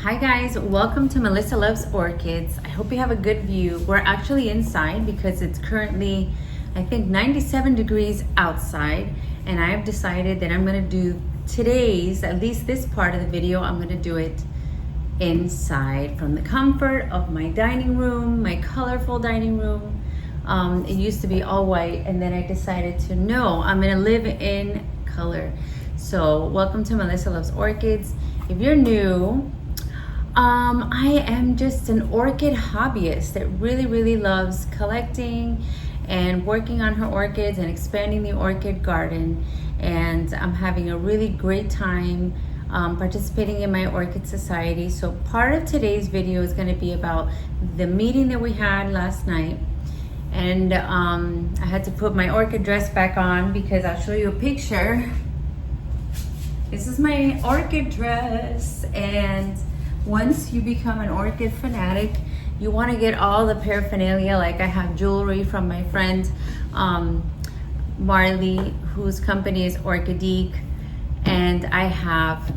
Hi guys, welcome to Melissa Loves Orchids. I hope you have a good view. We're actually inside because it's currently, I think, 97 degrees outside, and I have decided that I'm gonna do today's, at least this part of the video, I'm gonna do it inside from the comfort of my dining room, my colorful dining room. It used to be all white, and then I decided to, no, I'm gonna live in color. So welcome to Melissa Loves Orchids. If you're new, I am just an orchid hobbyist that really loves collecting and working on her orchids and expanding the orchid garden. And I'm having a really great time participating in my orchid society. So part of today's video is going to be about the meeting that we had last night. And I had to put my orchid dress back on because I'll show you a picture. This is my orchid dress, and once you become an orchid fanatic, you want to get all the paraphernalia. Like I have jewelry from my friend Marley, whose company is Orchidique, and I have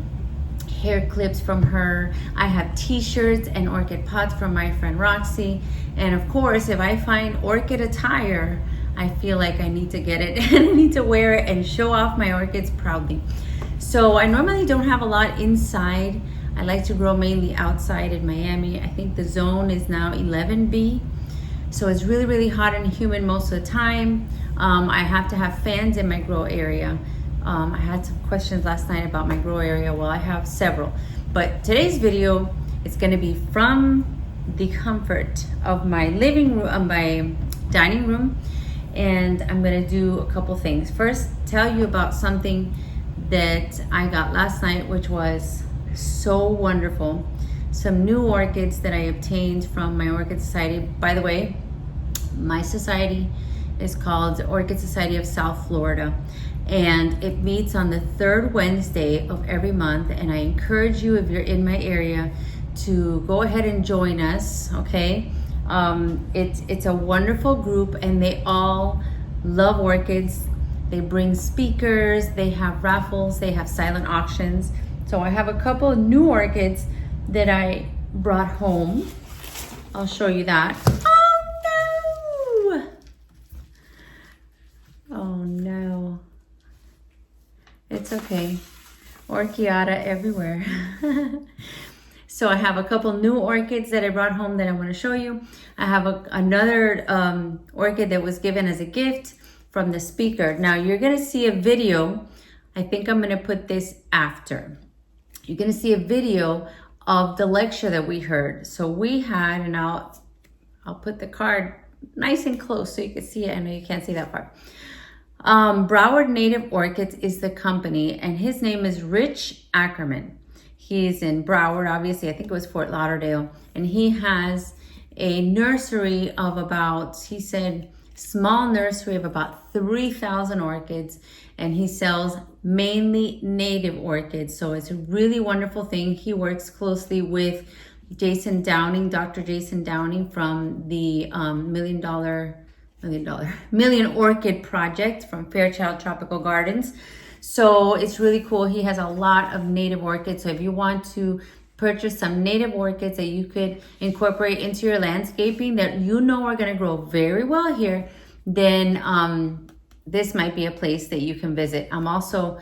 hair clips from her. I have t-shirts and orchid pots from my friend Roxy. And of course, if I find orchid attire, I feel like I need to get it and I need to wear it and show off my orchids proudly. So I normally don't have a lot inside. I like to grow mainly outside in Miami. I think the zone is now 11B. So it's really hot and humid most of the time. I have to have fans in my grow area. I had some questions last night about my grow area. Well, I have several. But today's video is gonna be from the comfort of my living room, my dining room. And I'm gonna do a couple things. First, tell you about something that I got last night, which was so wonderful. Some new orchids that I obtained from my orchid society. By the way, my society is called the Orchid Society of South Florida, and it meets on the third Wednesday of every month. And I encourage you, if you're in my area, to go ahead and join us, okay? It's a wonderful group, and they all love orchids. They bring speakers, they have raffles, they have silent auctions. So I have a couple of new orchids that I brought home. I'll show you that. Oh no! Oh no. It's okay. Orchiata everywhere. So I have a couple new orchids that I brought home that I want to show you. I have another orchid that was given as a gift from the speaker. Now you're gonna see a video. I think I'm gonna put this after. You're gonna see a video of the lecture that we heard. So we had, and I'll put the card nice and close so you can see it. I know you can't see that part. Broward Native Orchids is the company, and his name is Rich Ackerman. He's in Broward, obviously. I think it was Fort Lauderdale. And he has a nursery of about, he said, small nursery of about 3,000 orchids, and he sells mainly native orchids. So it's a really wonderful thing. He works closely with Jason Downing, Dr. Jason Downing from the Million Orchid Project from Fairchild Tropical Gardens. So it's really cool. He has a lot of native orchids. So if you want to purchase some native orchids that you could incorporate into your landscaping that you know are going to grow very well here, then this might be a place that you can visit. I'm also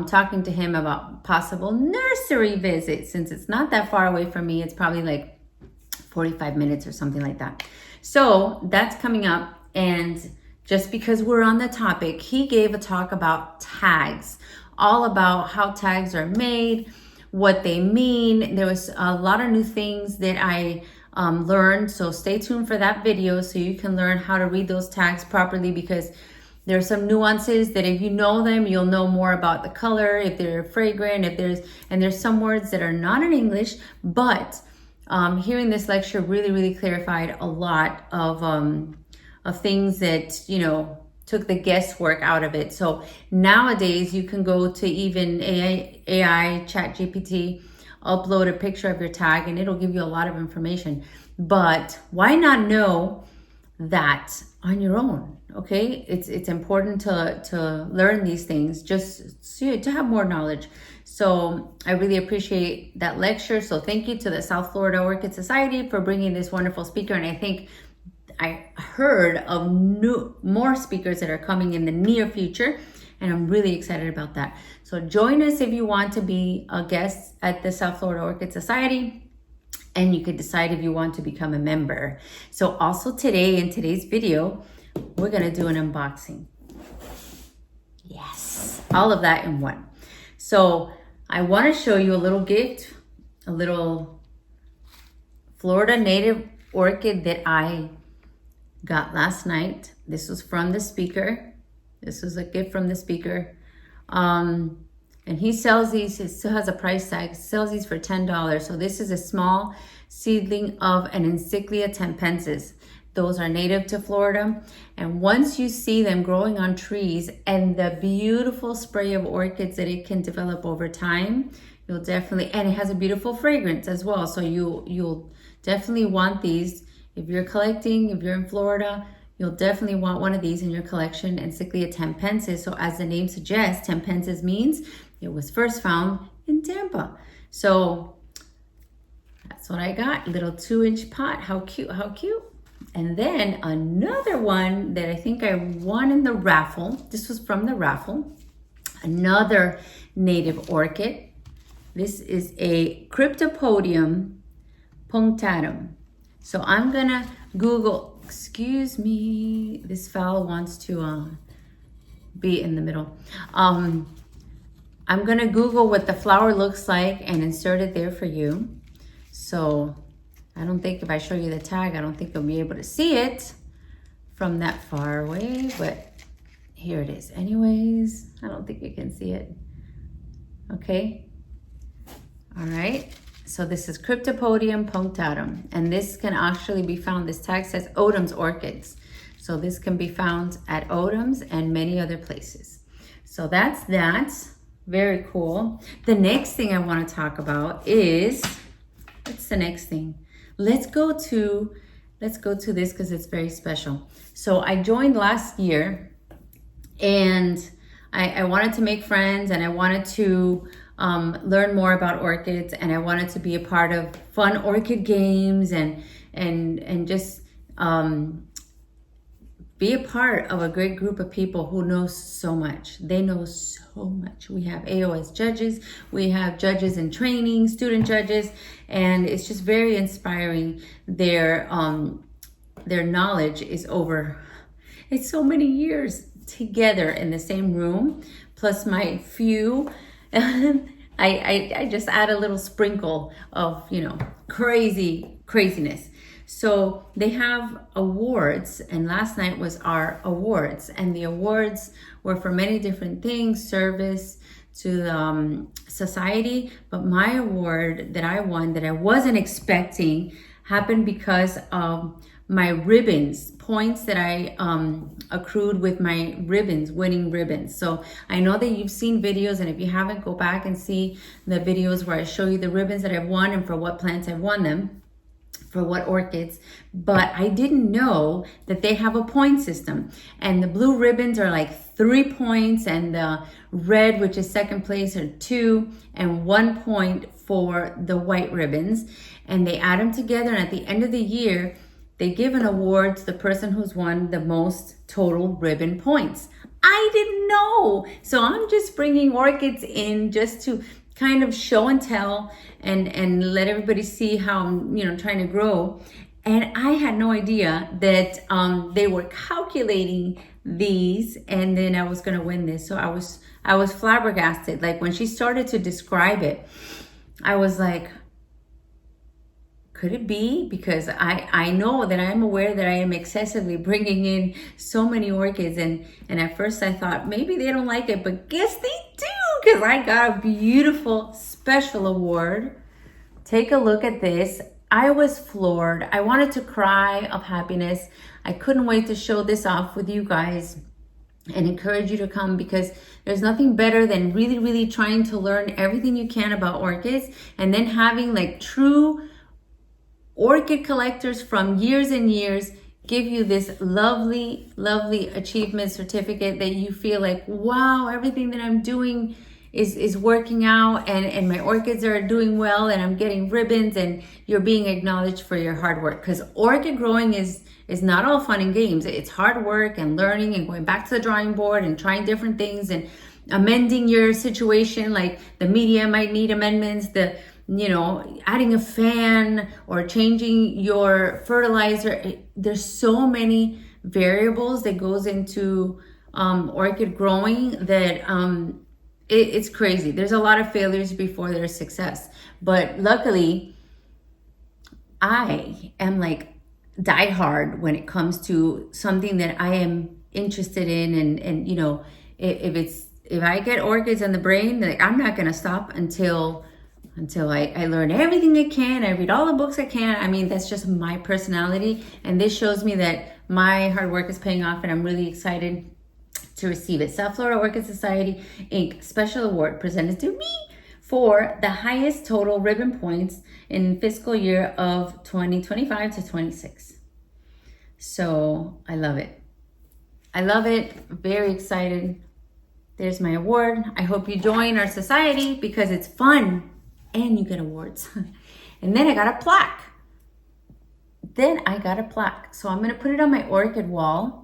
talking to him about possible nursery visits, since it's not that far away from me. It's probably like 45 minutes or something like that. So that's coming up. And just because we're on the topic, he gave a talk about tags, all about how tags are made, what they mean. There was a lot of new things that I learned. So stay tuned for that video so you can learn how to read those tags properly, because there's some nuances that if you know them, you'll know more about the color, if they're fragrant, and there's some words that are not in English, but hearing this lecture really clarified a lot of things that, you know, took the guesswork out of it. So nowadays you can go to even AI chat GPT, upload a picture of your tag, and it'll give you a lot of information. But why not know that on your own? Okay, it's important to learn these things, just so to have more knowledge. So I really appreciate that lecture. So thank you to the South Florida Orchid Society for bringing this wonderful speaker. And I think I heard of more speakers that are coming in the near future, and I'm really excited about that. So join us if you want to be a guest at the South Florida Orchid Society, and you could decide if you want to become a member. So also today, in today's video, we're gonna do an unboxing. Yes, all of that in one. So I wanna show you a little gift, a little Florida native orchid that I got last night. This was from the speaker. This was a gift from the speaker. And he sells these, it still has a price tag, sells these for $10. So this is a small seedling of an Encyclia tempensis. Those are native to Florida. And once you see them growing on trees and the beautiful spray of orchids that it can develop over time, you'll definitely, and it has a beautiful fragrance as well. So you'll definitely want these. If you're collecting, if you're in Florida, you'll definitely want one of these in your collection, Encyclia tempensis. So as the name suggests, tempensis means it was first found in Tampa. So that's what I got, little 2-inch pot. How cute, how cute. And then another one that I think I won in the raffle. This was from the raffle. Another native orchid. This is a Cryptopodium punctatum. So I'm gonna Google, excuse me, this fowl wants to be in the middle. I'm gonna Google what the flower looks like and insert it there for you. So I don't think if I show you the tag, I don't think you'll be able to see it from that far away, but here it is. Anyways, I don't think you can see it. Okay, all right. So this is Cryptopodium punctatum, and this can actually be found, this tag says Odom's Orchids. So this can be found at Odom's and many other places. So that's that, very cool. The next thing I wanna talk about is, what's the next thing? Let's go to this because it's very special. So I joined last year, and I wanted to make friends, and I wanted to learn more about orchids, and I wanted to be a part of fun orchid games and just be a part of a great group of people who know so much. They know so much. We have AOS judges, we have judges in training, student judges, and it's just very inspiring. Their knowledge is over, it's so many years together in the same room, plus my few. I just add a little sprinkle of, craziness. So they have awards, and last night was our awards, and the awards were for many different things, service to the society. But my award that I won, that I wasn't expecting, happened because of my ribbons, points that I accrued with my ribbons, winning ribbons. So I know that you've seen videos, and if you haven't, go back and see the videos where I show you the ribbons that I've won and for what plants I've won them, for what orchids. But I didn't know that they have a point system, and the blue ribbons are like 3 points, and the red, which is second place, are 2, and 1 point for the white ribbons. And they add them together, and at the end of the year, they give an award to the person who's won the most total ribbon points. I didn't know. So I'm just bringing orchids in just to kind of show and tell and let everybody see how I'm, trying to grow. And I had no idea that they were calculating these, and then I was gonna win this. So I was flabbergasted. Like when she started to describe it, I was like, could it be? Because I know that I'm aware that I am excessively bringing in so many orchids, and at first I thought maybe they don't like it, but guess they do, because I got a beautiful special award. Take a look at this. I was floored. I wanted to cry of happiness. I couldn't wait to show this off with you guys and encourage you to come, because there's nothing better than really, really trying to learn everything you can about orchids, and then having like true orchid collectors from years and years give you this lovely, lovely achievement certificate that you feel like, wow, everything that I'm doing is working out, and my orchids are doing well, and I'm getting ribbons, and you're being acknowledged for your hard work. Because orchid growing is not all fun and games. It's hard work and learning and going back to the drawing board and trying different things and amending your situation. Like the media might need amendments, adding a fan or changing your fertilizer. There's so many variables that goes into orchid growing that it's crazy. There's a lot of failures before there's success. But luckily, I am like die hard when it comes to something that I am interested in, and if I get orchids in the brain, like I'm not gonna stop until I learn everything I can. I read all the books I can. I mean, that's just my personality, and this shows me that my hard work is paying off, and I'm really excited to receive it. South Florida Orchid Society Inc. Special Award presented to me for the highest total ribbon points in fiscal year of 2025 to 26. So I love it. I love it. Very excited. There's my award. I hope you join our society because it's fun and you get awards. And then I got a plaque. So I'm going to put it on my orchid wall.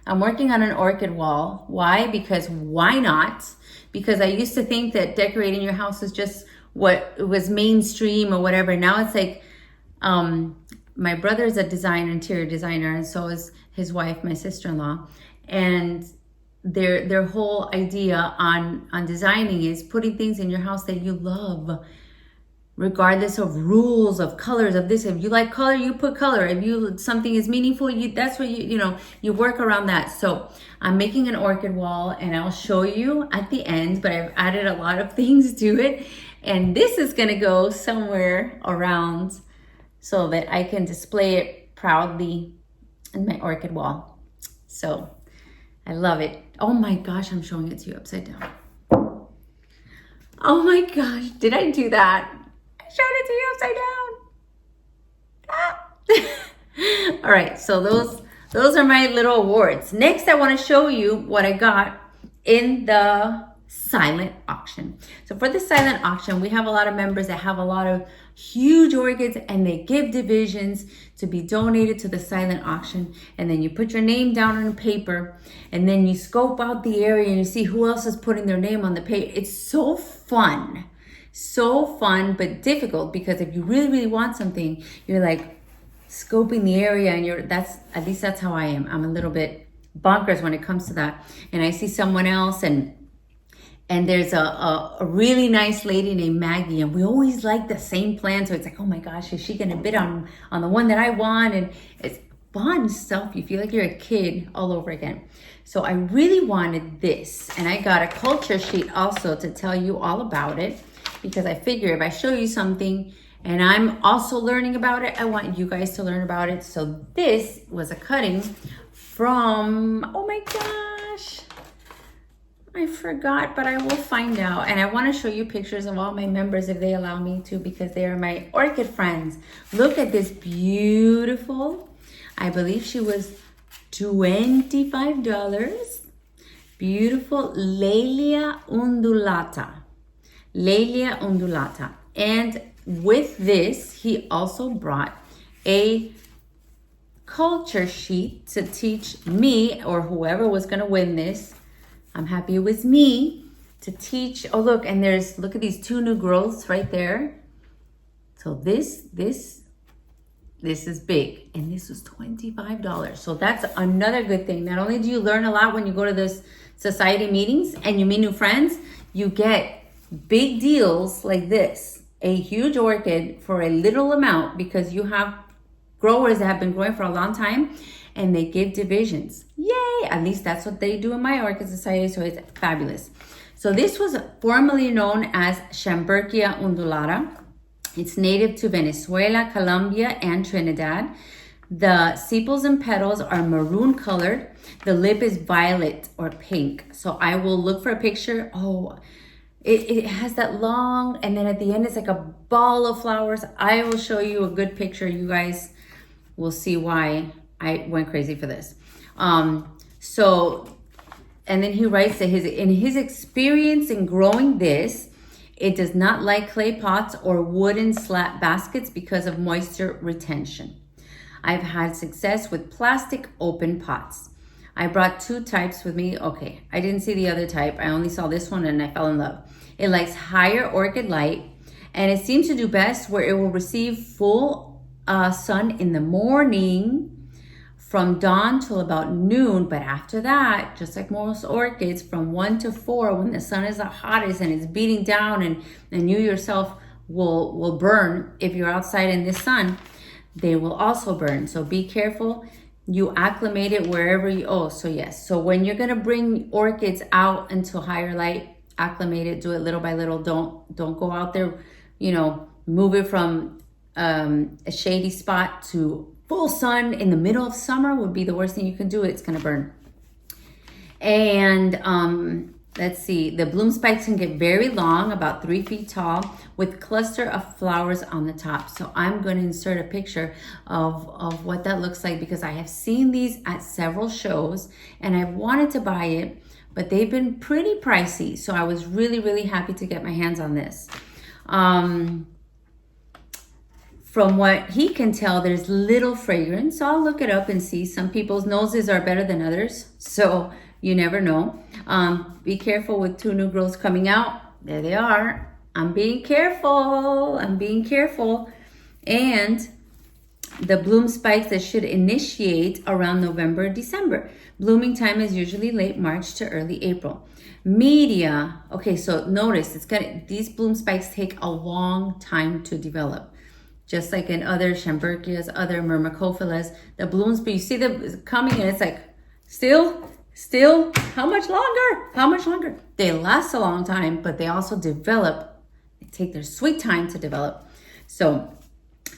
I'm working on an orchid wall. Why? Because why not? Because I used to think that decorating your house was just what was mainstream or whatever. Now it's like, my brother's a interior designer, and so is his wife, my sister-in-law. And their whole idea on designing is putting things in your house that you love, regardless of rules of colors of this. If you like color, you put color. If something is meaningful, that's what you work around that. So I'm making an orchid wall, and I'll show you at the end, but I've added a lot of things to it, and this is gonna go somewhere around so that I can display it proudly in my orchid wall. So I love it. Oh my gosh, I'm showing it to you upside down. Oh my gosh, did I do that? Showed it to you upside down. All right, so those are my little awards. Next, I want to show you what I got in the silent auction. So for the silent auction, we have a lot of members that have a lot of huge orchids, and they give divisions to be donated to the silent auction. And then you put your name down on paper, and then you scope out the area and you see who else is putting their name on the paper. It's so fun. So fun, but difficult, because if you really, really want something, you're like scoping the area, and at least that's how I am. I'm a little bit bonkers when it comes to that. And I see someone else, and there's a really nice lady named Maggie, and we always like the same plan. So it's like, oh my gosh, is she gonna bid on the one that I want? And it's fun stuff. You feel like you're a kid all over again. So I really wanted this, and I got a culture sheet also to tell you all about it, because I figure if I show you something and I'm also learning about it, I want you guys to learn about it. So this was a cutting from, oh my gosh, I forgot, but I will find out. And I want to show you pictures of all my members if they allow me to, because they are my orchid friends. Look at this beautiful, I believe she was $25. Beautiful Lelia undulata. Lelia undulata. And with this, he also brought a culture sheet to teach me, or whoever was going to win this. I'm happy it was me to teach. Oh, look, and look at these two new growths right there. So this is big, and this was $25. So that's another good thing. Not only do you learn a lot when you go to this society meetings and you meet new friends, you get big deals like this, a huge orchid for a little amount, because you have growers that have been growing for a long time, and they give divisions. Yay! At least that's what they do in my orchid society, so it's fabulous. So this was formerly known as Schomburgkia undulata. It's native to Venezuela, Colombia, and Trinidad. The sepals and petals are maroon colored. The lip is violet or pink. So I will look for a picture. Oh, it has that long, and then at the end it's like a ball of flowers. I will show you a good picture. You guys will see why I went crazy for this. So and then he writes that in his experience in growing this, it does not like clay pots or wooden slat baskets because of moisture retention. I've had success with plastic open pots. I brought 2 types with me. Okay, I didn't see the other type. I only saw this one and I fell in love. It likes higher orchid light, and it seems to do best where it will receive full sun in the morning from dawn till about noon. But after that, just like most orchids, from 1 to 4, when the sun is the hottest and it's beating down, and you yourself will burn if you're outside in the sun, they will also burn. So be careful. You acclimate it wherever you, so when you're gonna bring orchids out into higher light, acclimate it, do it little by little. Don't go out there, move it from a shady spot to full sun in the middle of summer would be the worst thing you can do. It's gonna burn. And let's see, the bloom spikes can get very long, about 3 feet tall, with cluster of flowers on the top. So I'm going to insert a picture of what that looks like, because I have seen these at several shows and I've wanted to buy it, but they've been pretty pricey. So I was really, really happy to get my hands on this. From what he can tell, there's little fragrance. So I'll look it up and see. Some people's noses are better than others, so you never know. Be careful with 2 new growths coming out. There they are. I'm being careful. And the bloom spikes that should initiate around November, December. Blooming time is usually late March to early April. Media. Okay, so notice these bloom spikes take a long time to develop. Just like in other Schomburgkias, other Myrmecophilas, the blooms, but you see them coming and it's like, still, how much longer? They last a long time, but they also develop. They take their sweet time to develop. So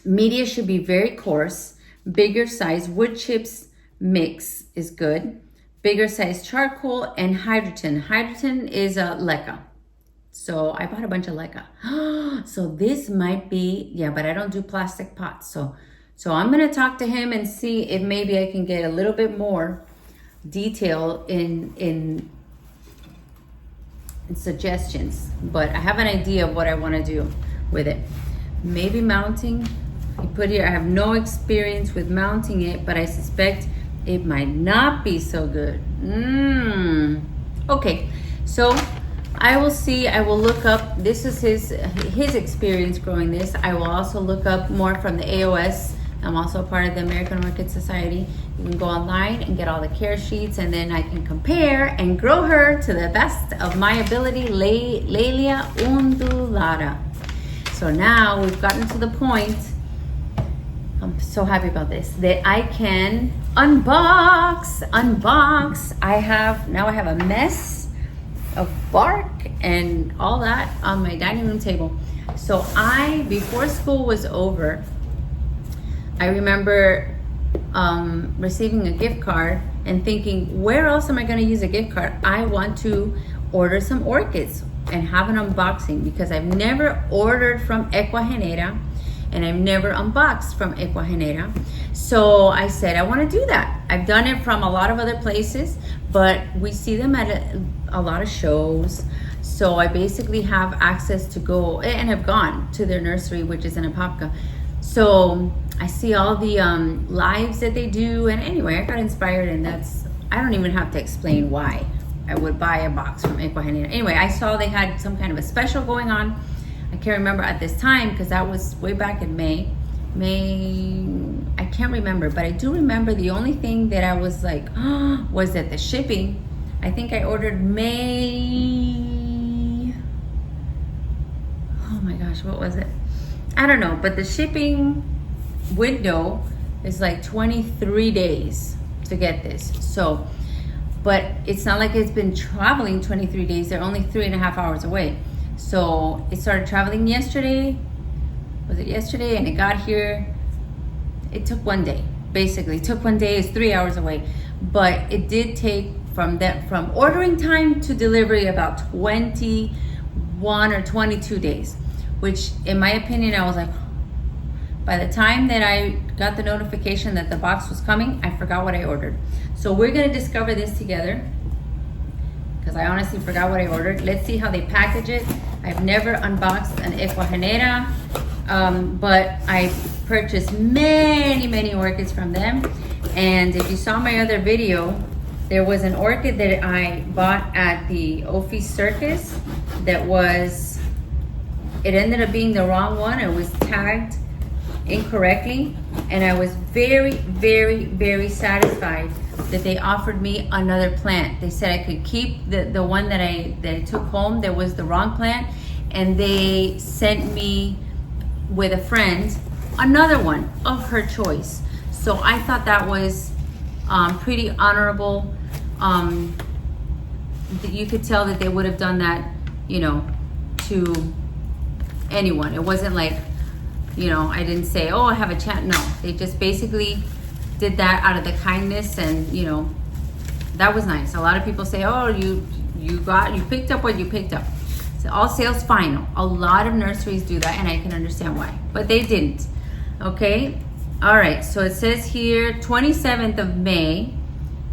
media should be very coarse. Bigger size wood chips mix is good. Bigger size charcoal and hydrogen. Hydrogen is a leca. So I bought a bunch of leca. So this might be, but I don't do plastic pots. So I'm gonna talk to him and see if maybe I can get a little bit more detail in suggestions. But I have an idea of what I wanna do with it. Maybe mounting. You put here, I have no experience with mounting it, but I suspect it might not be so good. Okay, so I will see. I will look up. This is his experience growing this. I will also look up more from the AOS. I'm also a part of the American Orchid Society. You can go online and get all the care sheets, and then I can compare and grow her to the best of my ability. Laelia undulata. So now we've gotten to the point, I'm so happy about this, that I can unbox. I have a mess of bark and all that on my dining room table. So before school was over, I remember receiving a gift card and thinking, where else am I going to use a gift card? I want to order some orchids and have an unboxing, because I've never ordered from Ecuagenera and I've never unboxed from Ecuagenera. So I said, I want to do that. I've done it from a lot of other places, but we see them at a lot of shows. So I basically have access to go, and have gone to their nursery, which is in Apopka. So I see all the lives that they do. And anyway, I got inspired, and I don't even have to explain why I would buy a box from Ecuagenera. Anyway, I saw they had some kind of a special going on. I can't remember at this time, because that was way back in May, I can't remember, but I do remember the only thing that I was like, was that the shipping. I think I ordered May, oh my gosh, what was it? I don't know, but the shipping window is like 23 days to get this. So, but it's not like it's been traveling 23 days. They're only 3.5 hours away. So it started traveling yesterday. Was it yesterday? And it got here. It took 1 day. Basically, it took 1 day. It's 3 hours away. But it did take from ordering time to delivery about 21 or 22 days, which in my opinion, I was like, by the time that I got the notification that the box was coming, I forgot what I ordered. So we're gonna discover this together. because I honestly forgot what I ordered. Let's see how they package it. I've never unboxed an Ecuagenera, but I purchased many orchids from them. And if you saw my other video, there was an orchid that I bought at the Ophi Circus that was, it ended up being the wrong one. It was tagged incorrectly, and I was very satisfied that they offered me another plant. They said I could keep the one that I took home that was the wrong plant, and they sent me with a friend another one of her choice. So I thought that was pretty honorable. You could tell that they would have done that, you know, to anyone. It wasn't like, you know, I didn't say, oh, I have a chance. No, they just basically did that out of the kindness, and you know, that was nice. A lot of people say, oh, you picked up what you picked up. So all sales final. A lot of nurseries do that, and I can understand why, but they didn't. Okay, all right. So it says here 27th of May,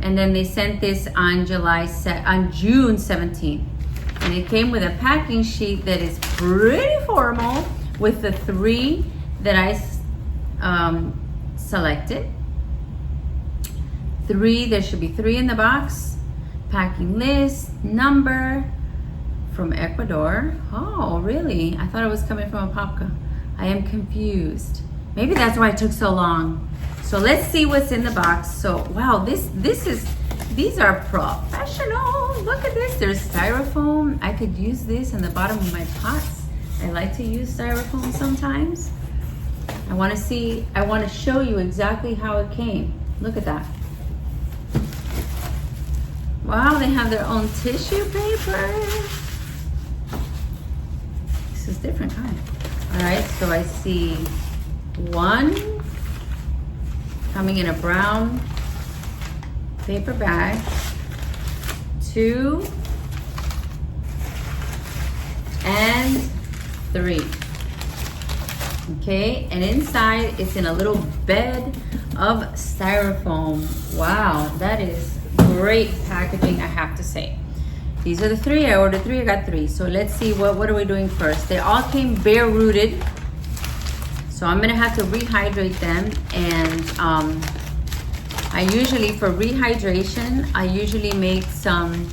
and then they sent this on June 17th, and it came with a packing sheet that is pretty formal with the 3 that I selected. 3, there should be 3 in the box. Packing list, number, from Ecuador. Oh, really? I thought it was coming from Apopka. I am confused. Maybe that's why it took so long. So let's see what's in the box. So, wow, these are professional. Look at this. There's styrofoam. I could use this in the bottom of my pots. I like to use styrofoam sometimes. I want to show you exactly how it came. Look at that. Wow, they have their own tissue paper. This is different kind. All right, so I see 1 coming in a brown paper bag, 2, and 3. Okay, and inside it's in a little bed of styrofoam. Wow, that is great packaging, I have to say. These are the 3. I ordered 3, I got 3. So let's see, what are we doing first? They all came bare rooted, so I'm gonna have to rehydrate them. And I usually, for rehydration, I usually make some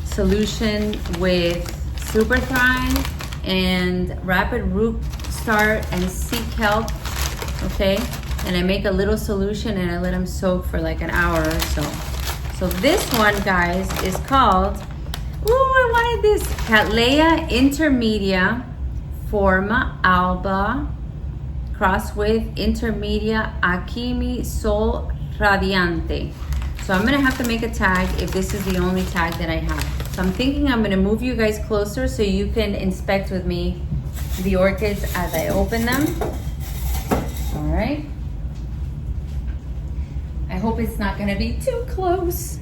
solution with Super Thrive and Rapid Root Start and Sea Kelp. Okay, and I make a little solution and I let them soak for like an hour or so. So this one, guys, is called, ooh, I wanted this, Cattleya intermedia forma alba, crossed with intermedia Akimi Sol Radiante. So I'm gonna have to make a tag if this is the only tag that I have. So I'm thinking I'm gonna move you guys closer so you can inspect with me the orchids as I open them. All right. I hope it's not gonna be too close.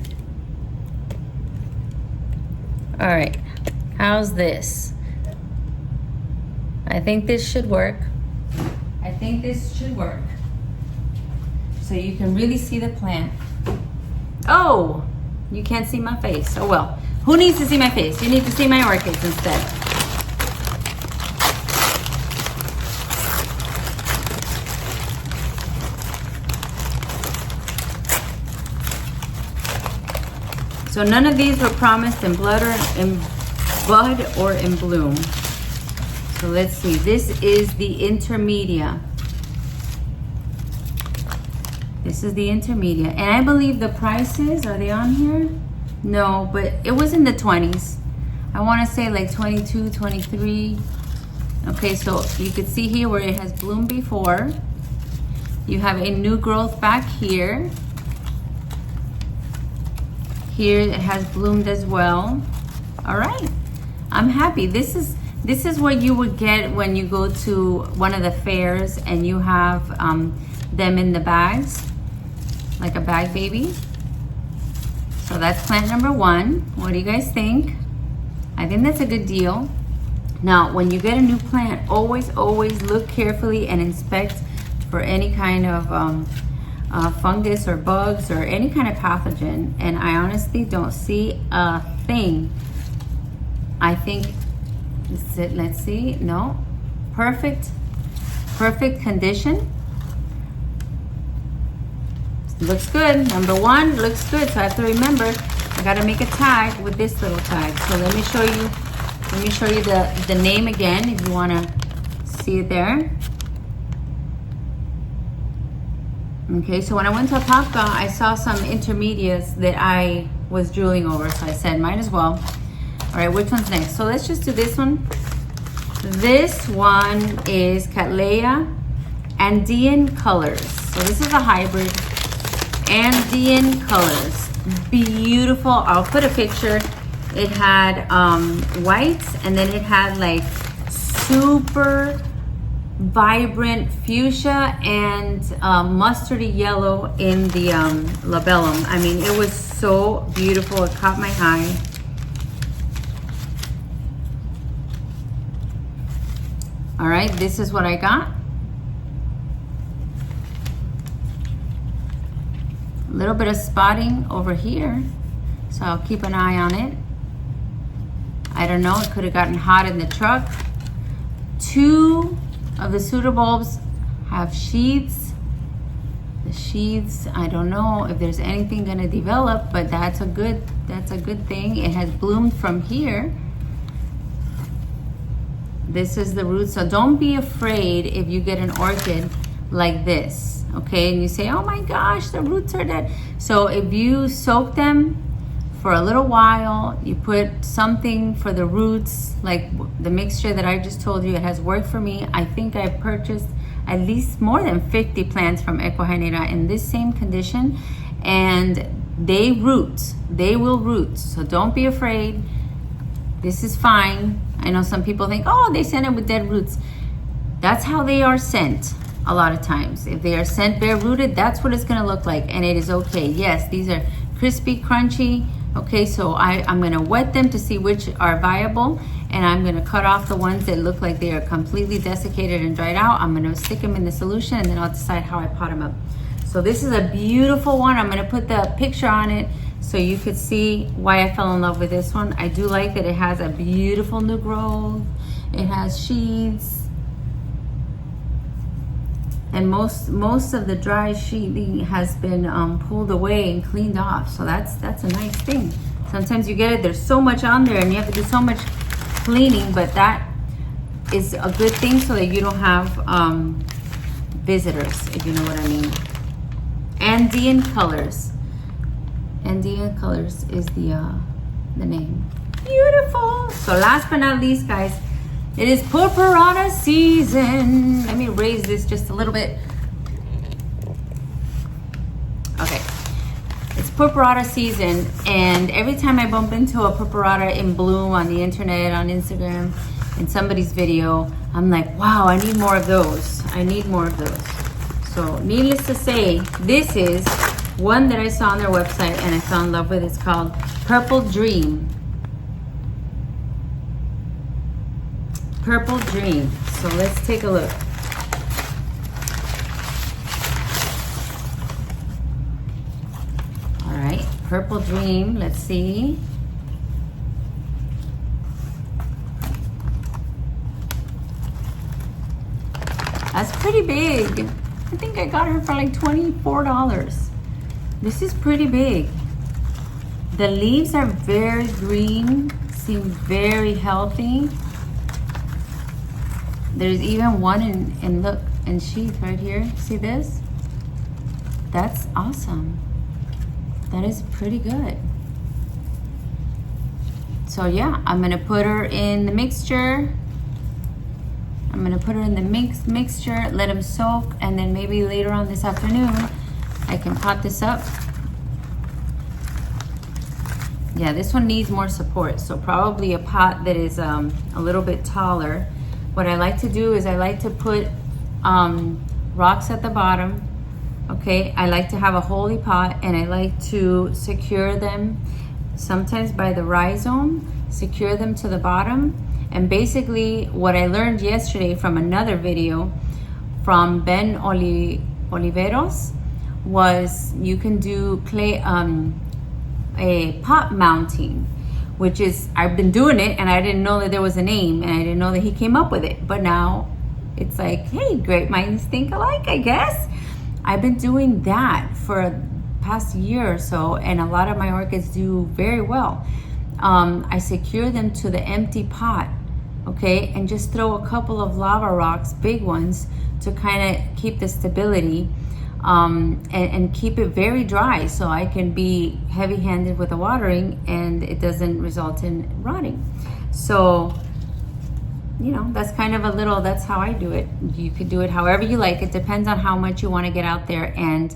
All right, how's this? I think this should work. I think this should work. So you can really see the plant. Oh, you can't see my face. Oh well, who needs to see my face? You need to see my orchids instead. So none of these were promised in bud or in bloom. So let's see, this is the intermedia. This is the intermedia. And I believe the prices, are they on here? No, but it was in the 20s. I wanna say like 22, 23. Okay, so you could see here where it has bloomed before. You have a new growth back here. Here it has bloomed as well. All right, I'm happy. This is what you would get when you go to one of the fairs and you have them in the bags, like a bag baby. So that's plant number 1. What do you guys think? I think that's a good deal. Now, when you get a new plant, always look carefully and inspect for any kind of fungus or bugs or any kind of pathogen, and I honestly don't see a thing. I think, let's see, no, perfect condition. Looks good. Number one looks good, so I have to remember I gotta make a tag with this little tag. So let me show you the name again if you want to see it there. Okay, so when I went to Apopka, I saw some intermediates that I was drooling over, so I said might as well. All right, which one's next? So let's just do this one. This one is Cattleya Andean Colors. So this is a hybrid. Andean Colors, beautiful. I'll put a picture. It had whites, and then it had like super vibrant fuchsia and mustardy yellow in the labellum. I mean, it was so beautiful. It caught my eye. All right, this is what I got. A little bit of spotting over here, so I'll keep an eye on it. I don't know, it could have gotten hot in the truck. 2 of the pseudobulbs have sheaths. The sheaths, I don't know if there's anything gonna develop, but that's a good thing. It has bloomed from here. This is the root, so don't be afraid if you get an orchid like this, okay? And you say, oh my gosh, the roots are dead. So if you soak them for a little while, you put something for the roots, like the mixture that I just told you, it has worked for me. I think I purchased at least more than 50 plants from Ecuagenera in this same condition, and they root, they will root. So don't be afraid, this is fine. I know some people think, oh, they send it with dead roots. That's how they are sent a lot of times. If they are sent bare rooted, that's what it's gonna look like, and it is okay. Yes, these are crispy, crunchy. Okay, so I'm gonna wet them to see which are viable, and I'm gonna cut off the ones that look like they are completely desiccated and dried out. I'm gonna stick them in the solution, and then I'll decide how I pot them up. So this is a beautiful one. I'm gonna put the picture on it so you could see why I fell in love with this one. I do like that it has a beautiful new growth. It has sheaths. And most of the dry sheathing has been pulled away and cleaned off. So that's a nice thing. Sometimes you get it, there's so much on there and you have to do so much cleaning, but that is a good thing so that you don't have visitors, if you know what I mean. Andean Colors. Andean Colors is the name. Beautiful. So last but not least, guys, it is purpurata season. Let me raise this just a little bit. Okay. It's purpurata season, and every time I bump into a purpurata in bloom on the internet, on Instagram, in somebody's video, I'm like, wow, I need more of those. I need more of those. So needless to say, this is one that I saw on their website and I fell in love with. It's called Purple Dream. Purple Dream. So let's take a look. All right, Purple Dream. Let's see. That's pretty big. I think I got her for like $24. This is pretty big. The leaves are very green, seem very healthy. There's even one in sheath right here. See this? That's awesome. That is pretty good. So yeah, I'm gonna put her in the mixture. I'm gonna put her in the mixture, let them soak, and then maybe later on this afternoon, I can pot this up. Yeah, this one needs more support, so probably a pot that is a little bit taller. What I like to do is I like to put rocks at the bottom, okay? I like to have a holy pot, and I like to secure them, sometimes by the rhizome, secure them to the bottom. And basically what I learned yesterday from another video from Ben Oliveros was you can do clay, a pot mounting, which is, I've been doing it and I didn't know that there was a name, and I didn't know that he came up with it. But now it's like, hey, great minds think alike, I guess. I've been doing that for the past year or so, and a lot of my orchids do very well. I secure them to the empty pot, okay, and just throw a couple of lava rocks, big ones, to kind of keep the stability. And keep it very dry so I can be heavy-handed with the watering and it doesn't result in rotting. So, you know, that's kind of a little, that's how I do it. You could do it however you like. It depends on how much you want to get out there and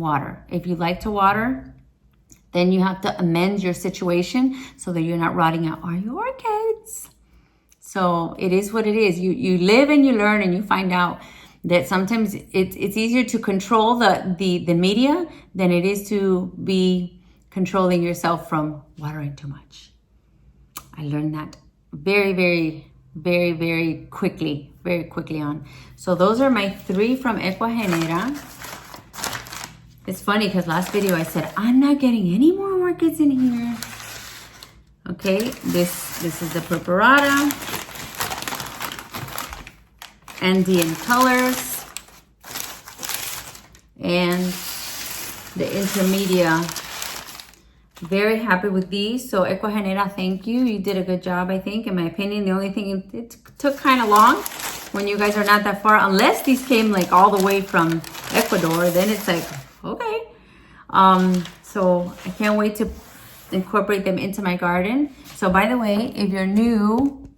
water. If you like to water, then you have to amend your situation so that you're not rotting out all your orchids. So it is what it is. You live and you learn and you find out that sometimes it's easier to control the media than it is to be controlling yourself from watering too much. I learned that very quickly on. So those are my 3 from Ecuagenera. It's funny because last video I said, I'm not getting any more orchids in here. Okay, this is the Purpurata. Andean colors and the intermedia. Very happy with these. So Ecuagenera, thank you. You did a good job, I think, in my opinion. The only thing, it took kind of long when you guys are not that far, unless these came like all the way from Ecuador, then it's like, okay. So I can't wait to incorporate them into my garden. So by the way, if you're new,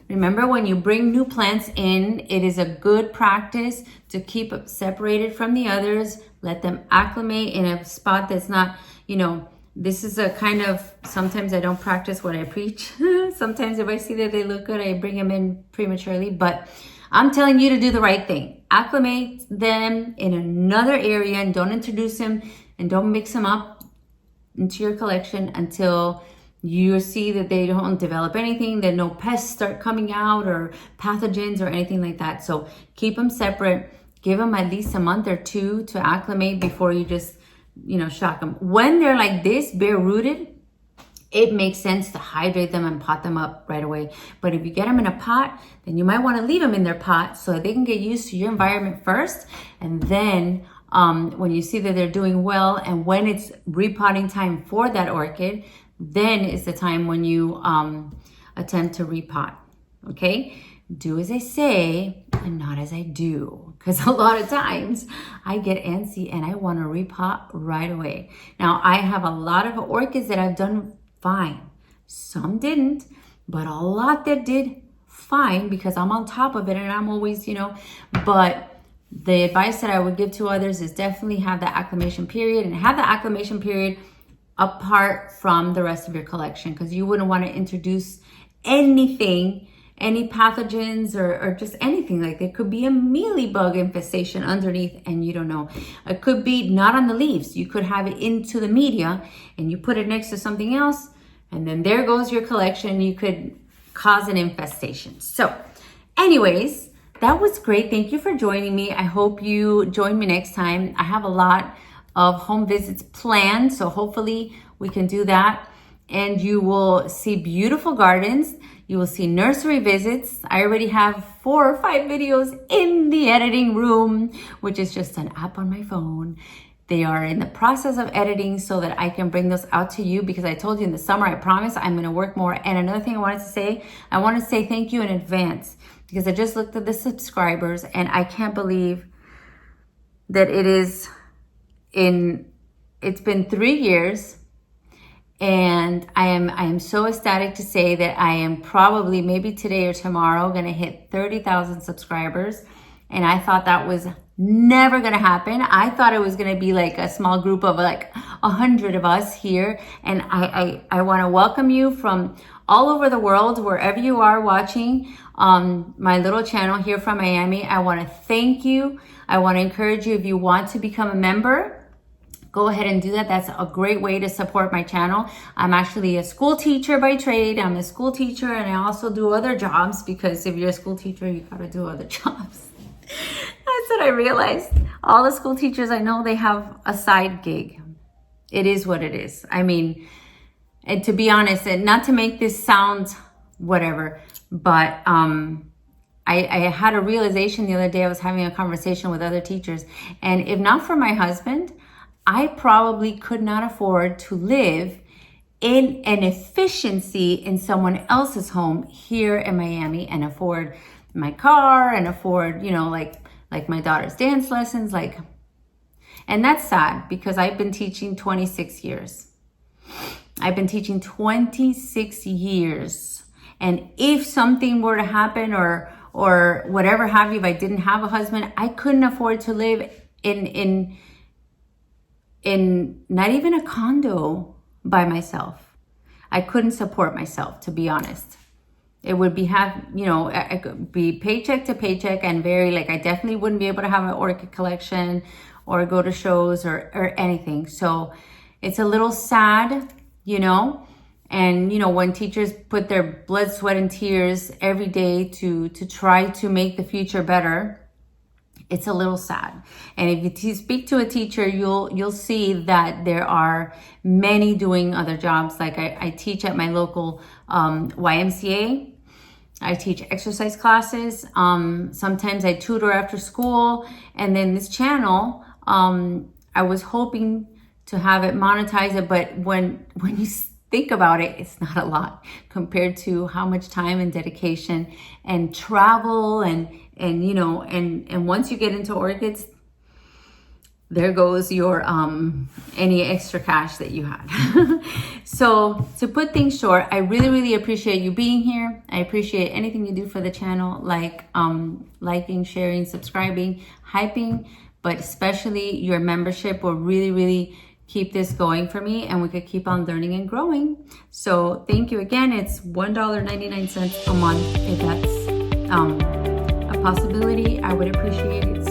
remember, when you bring new plants in, it is a good practice to keep it separated from the others. Let them acclimate in a spot that's not, you know, this is a kind of, sometimes I don't practice what I preach. Sometimes if I see that they look good, I bring them in prematurely. But I'm telling you to do the right thing. Acclimate them in another area and don't introduce them and don't mix them up into your collection until you see that they don't develop anything, that no pests start coming out or pathogens or anything like that. So keep them separate. Give them at least a month or 2 to acclimate before you just, you know, shock them. When they're like this, bare rooted, it makes sense to hydrate them and pot them up right away. But if you get them in a pot, then you might want to leave them in their pot so that they can get used to your environment first. And then when you see that they're doing well and when it's repotting time for that orchid, then is the time when you attempt to repot, okay? Do as I say and not as I do, because a lot of times I get antsy and I want to repot right away. Now, I have a lot of orchids that I've done fine. Some didn't, but a lot that did fine because I'm on top of it and I'm always, you know, but the advice that I would give to others is definitely have the acclimation period, and have the acclimation period apart from the rest of your collection, because you wouldn't want to introduce anything, any pathogens or just anything. Like there could be a mealybug infestation underneath and you don't know. It could be not on the leaves. You could have it into the media and you put it next to something else and then there goes your collection. You could cause an infestation. So anyways, that was great. Thank you for joining me. I hope you join me next time. I have a lot of home visits planned, so hopefully we can do that. And you will see beautiful gardens. You will see nursery visits. I already have 4 or 5 videos in the editing room, which is just an app on my phone. They are in the process of editing so that I can bring those out to you, because I told you in the summer, I promise I'm going to work more. And another thing I want to say thank you in advance, because I just looked at the subscribers and I can't believe that it's been 3 years, and I am so ecstatic to say that I am probably, maybe today or tomorrow, going to hit 30,000 subscribers. And I thought that was never going to happen. I thought it was going to be like a small group of like 100 of us here. And I want to welcome you from all over the world, wherever you are watching my little channel here from Miami. I want to thank you. I want to encourage you, if you want to become a member, go ahead and do that. That's a great way to support my channel. I'm actually a school teacher by trade. I'm a school teacher and I also do other jobs, because if you're a school teacher, you gotta do other jobs. what I realized. All the school teachers I know, they have a side gig. It is what it is. I mean, and to be honest, and not to make this sound whatever, but I had a realization the other day. I was having a conversation with other teachers, and if not for my husband, I probably could not afford to live in an efficiency in someone else's home here in Miami and afford my car and afford, you know, like my daughter's dance lessons, like, and that's sad because I've been teaching 26 years. I've been teaching 26 years. And if something were to happen or whatever have you, if I didn't have a husband, I couldn't afford to live in not even a condo by myself. I couldn't support myself, to be honest. It would be I could be paycheck to paycheck and very, like, I definitely wouldn't be able to have an orchid collection or go to shows or anything. So it's a little sad, you know, and, you know, when teachers put their blood, sweat, and tears every day to try to make the future better, it's a little sad. And if you speak to a teacher, you'll see that there are many doing other jobs. Like I teach at my local YMCA. I teach exercise classes. Sometimes I tutor after school. And then this channel, I was hoping to have it monetize it, but when you think about it, it's not a lot compared to how much time and dedication and travel and you know, and once you get into orchids, there goes your any extra cash that you had. So to put things short, I really appreciate you being here. I appreciate anything you do for the channel, like liking, sharing, subscribing, hyping, but especially your membership will really keep this going for me, and we could keep on learning and growing. So thank you again. It's $1.99 a month. If that's a possibility, I would appreciate it